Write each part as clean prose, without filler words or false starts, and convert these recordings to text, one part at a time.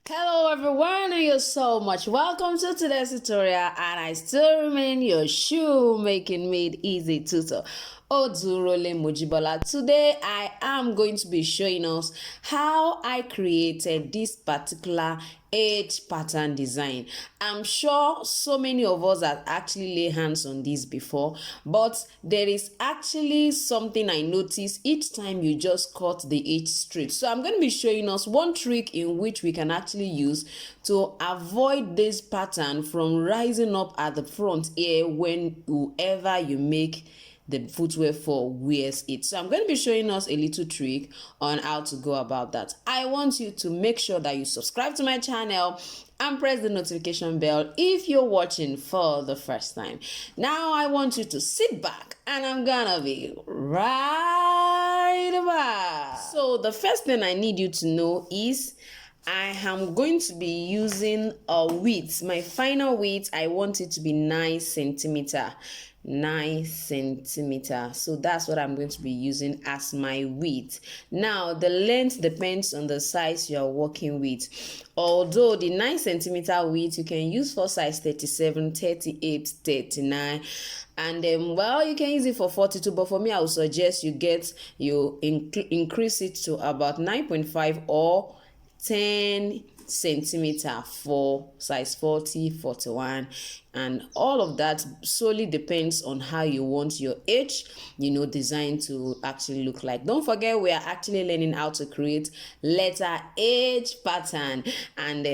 Hello everyone, and you're so much welcome to today's tutorial, and I still remain your shoemaking made easy tutor, Odurole Mojibola. Today I am going to be showing us how I created this particular edge pattern design. I'm sure so many of us have actually laid hands on this before, but there is actually something I notice each time you just cut the edge straight. So I'm going to be showing us one trick in which we can actually use to avoid this pattern from rising up at the front here when whoever you make the footwear for wears it. So I'm going to be showing us a little trick on how to go about that. I want you to make sure that you subscribe to my channel and press the notification bell if you're watching for the first time. Now I want you to sit back and I'm gonna be right back. So the first thing I need you to know is I am going to be using a width. My final width, I want it to be 9 centimeter. 9 centimeter. So that's what I'm going to be using as my width. Now the length depends on the size you're working with. Although the 9 centimeter width you can use for size 37, 38, 39, and then well, you can use it for 42, but for me I would suggest you increase it to about 9.5 or 10 centimeter for size 40, 41, and all of that solely depends on how you want your edge design to actually look like. Don't forget, we are actually learning how to create letter edge pattern, and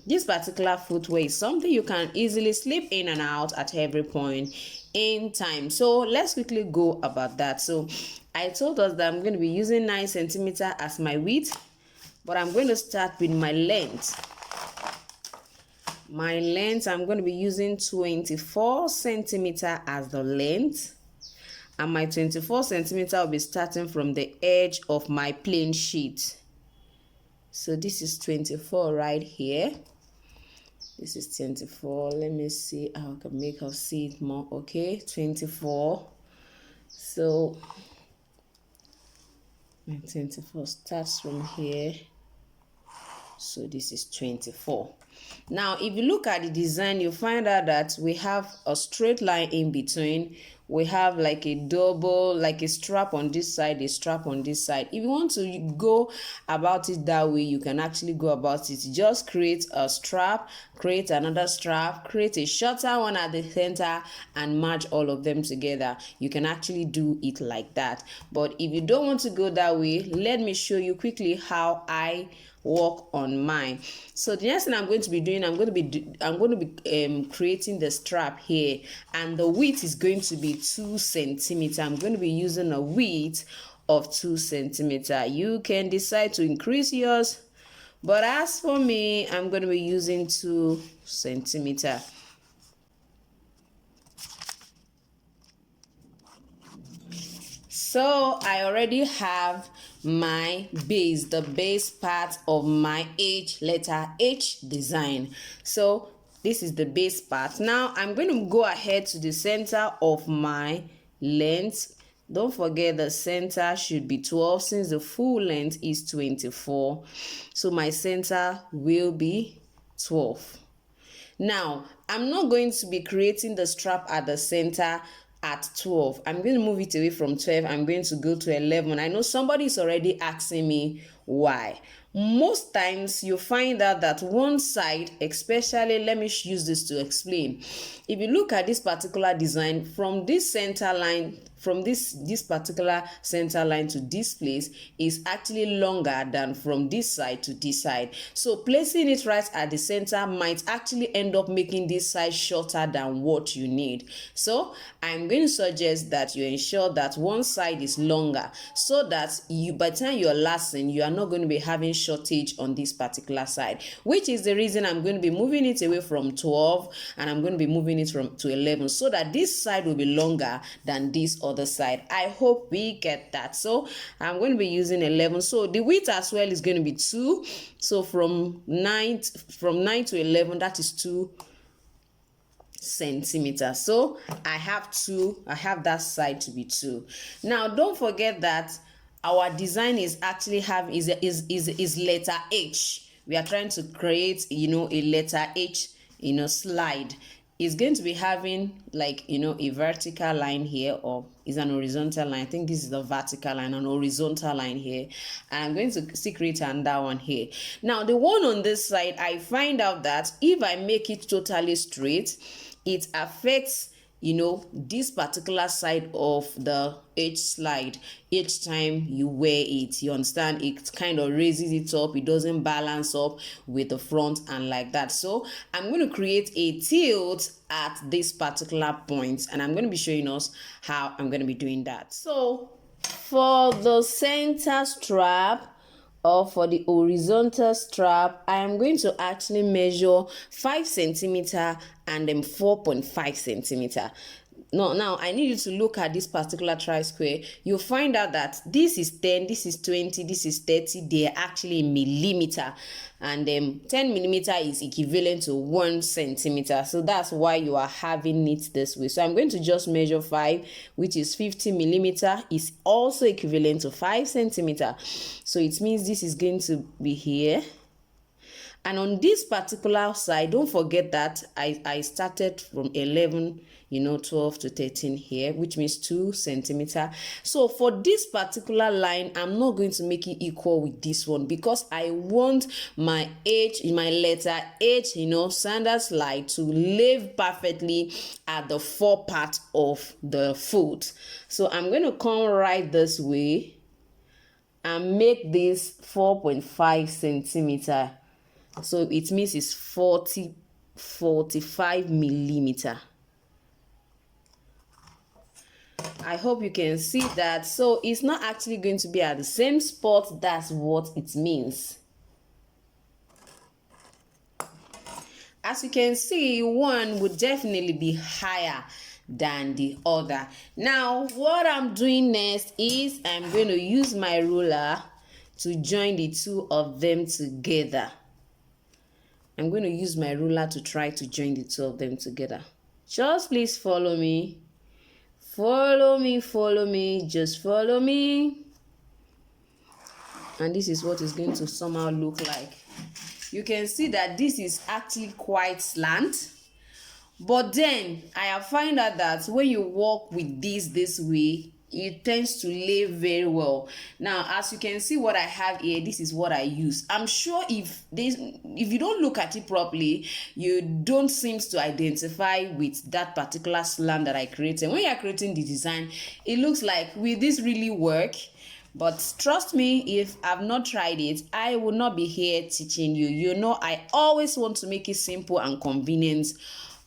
this particular footwear is something you can easily slip in and out at every point in time. So let's quickly go about that. So I told us that I'm going to be using 9 centimeter as my width, but I'm going to start with my length. My length, I'm going to be using 24 centimeter as the length. And my 24 centimeter will be starting from the edge of my plain sheet. So this is 24 right here. This is 24. Let me see how I can make her see it more. Okay, 24. So my 24 starts from here. So this is 24. Now if you look at the design, you find out that we have a straight line in between. We have like a double, like a strap on this side, a strap on this side. If you want to go about it that way, you can actually go about it. Just create a strap, create another strap, create a shorter one at the center, and merge all of them together. You can actually do it like that. But if you don't want to go that way, let me show you quickly how I work on mine. So the next thing I'm going to be doing, I'm going to be creating the strap here, and the width is going to be 2 centimeter. I'm going to be using a width of 2 centimeter. You can decide to increase yours, but as for me, I'm going to be using 2 centimeter. So I already have my base, the base part of my letter H design. So this is the base part. Now I'm going to go ahead to the center of my length. Don't forget the center should be 12 since the full length is 24. So my center will be 12. Now I'm not going to be creating the strap at the center at 12. I'm going to move it away from 12. I'm going to go to 11. I know somebody is already asking me why. Most times you find out that one side, especially, let me use this to explain. If you look at this particular design, from this center line, from this particular center line to this place is actually longer than from this side to this side. So placing it right at the center might actually end up making this side shorter than what you need. So I'm going to suggest that you ensure that one side is longer, so that by the time you're lasting, you are not going to be having shortage on this particular side, which is the reason I'm going to be moving it away from 12 and I'm going to be moving it to 11, so that this side will be longer than this other side. I hope we get that. So I'm going to be using 11. So the width as well is going to be 2. So from 9 to 11, that is 2 centimeters. So I have that side to be 2. Now don't forget that our design is actually is letter H. we are trying to create, a letter H, slide. It's going to be having like, a vertical line here, or is an horizontal line. I think this is the vertical line, an horizontal line here, and I'm going to see create another one here. Now the one on this side, I find out that if I make it totally straight, it affects this particular side of the H slide. Each time you wear it, you understand, it kind of raises it up, it doesn't balance up with the front and like that. So I'm going to create a tilt at this particular point, and I'm going to be showing us how I'm going to be doing that. So for the center strap, or for the horizontal strap, I am going to actually measure 5 centimeter and then 4.5 centimeter. Now I need you to look at this particular tri-square. You'll find out that this is 10, this is 20, this is 30. They're actually in millimeter, and 10 millimeter is equivalent to 1 centimeter. So that's why you are having it this way. So I'm going to just measure 5, which is 50 millimeter, is also equivalent to 5 centimeter. So it means this is going to be here. And on this particular side, don't forget that I started from 11, 12 to 13 here, which means 2 centimeter. So for this particular line, I'm not going to make it equal with this one, because I want my H, my letter H, Sandal Slide, to live perfectly at the fore part of the foot. So I'm going to come right this way and make this 4.5 centimeter. So it means it's 45 millimeter. I hope you can see that. So it's not actually going to be at the same spot. That's what it means. As you can see, one would definitely be higher than the other. Now what I'm doing next is I'm going to use my ruler to join the two of them together. I'm going to use my ruler to try to join the two of them together. Just please follow me. Follow me, just follow me. And this is what it's going to somehow look like. You can see that this is actually quite slant. But then I have found out that when you walk with this way, it tends to lay very well. Now, as you can see what I have here, this is what I use. I'm sure if you don't look at it properly, you don't seem to identify with that particular slant that I created. When you're creating the design, it looks like, will this really work? But trust me, if I've not tried it, I will not be here teaching you. I always want to make it simple and convenient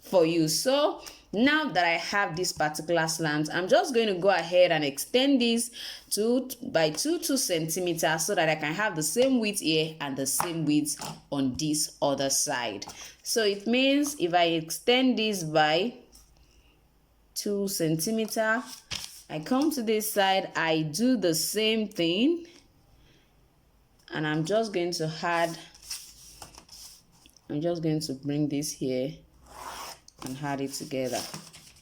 for you. So now that I have this particular slant, I'm just going to go ahead and extend this 2 by 2 centimeters, so that I can have the same width here and the same width on this other side. So it means if I extend this by 2 centimeters, I come to this side, I do the same thing, and I'm just going to bring this here and add it together.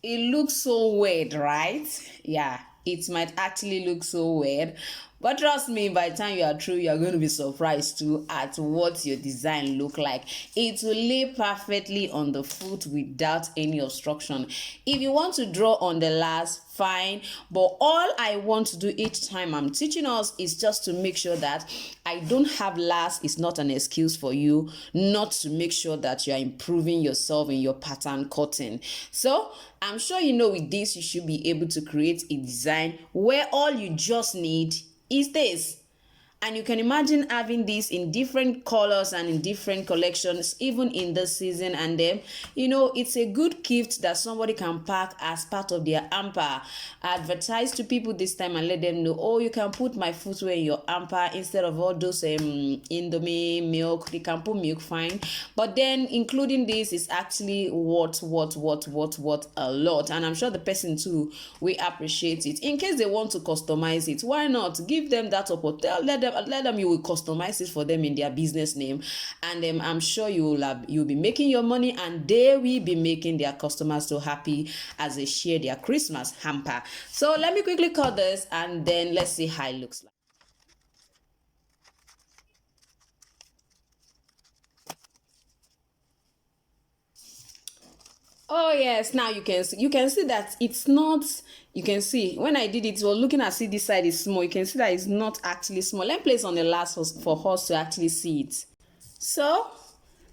It looks so weird, right? Yeah, it might actually look so weird, but trust me, by the time you are through, you are going to be surprised too at what your design look like. It will lay perfectly on the foot without any obstruction. If you want to draw on the last, fine, but all I want to do each time I'm teaching us is just to make sure that I don't have last. It's not an excuse for you not to make sure that you are improving yourself in your pattern cutting. So I'm sure with this you should be able to create a design where all you just need is this. And you can imagine having this in different colors and in different collections, even in this season. And then, it's a good gift that somebody can pack as part of their hamper. Advertise to people this time and let them know, oh, you can put my footwear in your hamper instead of all those Indomie milk. They can put milk, fine. But then including this is actually worth a lot. And I'm sure the person too will appreciate it. In case they want to customize it, why not give them that opportunity? Let them, you will customize it for them in their business name, and I'm sure you'll be making your money, and they will be making their customers so happy as they share their Christmas hamper. So let me quickly cut this, and then let's see how it looks like. Oh yes, now you can see that it's not, you can see when I did it, well, looking at see this side is small. You can see that it's not actually small. Let me place on the last for us to actually see it. So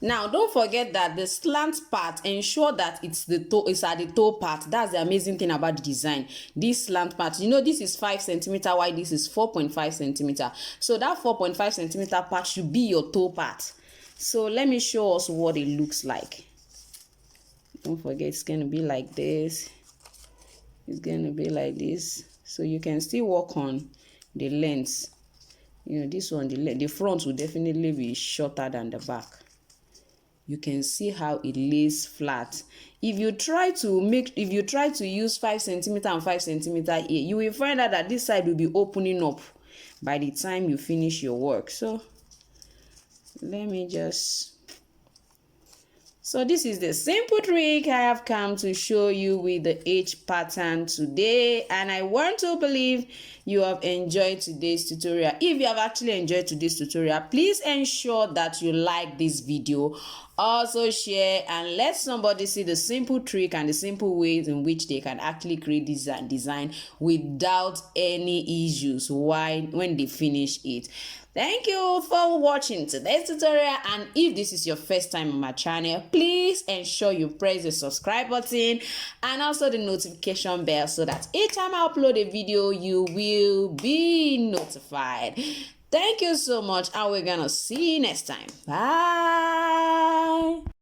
now don't forget that the slant part, ensure that it's the toe, it's at the toe part. That's the amazing thing about the design. This slant part, you know, this is 5 centimeter wide, this is 4.5 centimeter. So that 4.5 centimeter part should be your toe part. So let me show us what it looks like. Don't forget, it's going to be like this. It's going to be like this. So you can still work on the length. You know, this one, the front will definitely be shorter than the back. You can see how it lays flat. If you try to use 5 centimeter and 5 centimeter here, you will find out that this side will be opening up by the time you finish your work. So let me just, so this is the simple trick I have come to show you with the H pattern today, and I want to believe you have enjoyed today's tutorial. If you have actually enjoyed today's tutorial, please ensure that you like this video, also share, and let somebody see the simple trick and the simple ways in which they can actually create this design without any issues when they finish it. Thank you for watching today's tutorial, and if this is your first time on my channel, please ensure you press the subscribe button and also the notification bell so that each time I upload a video you will be notified. Thank you so much, and we're gonna see you next time. Bye.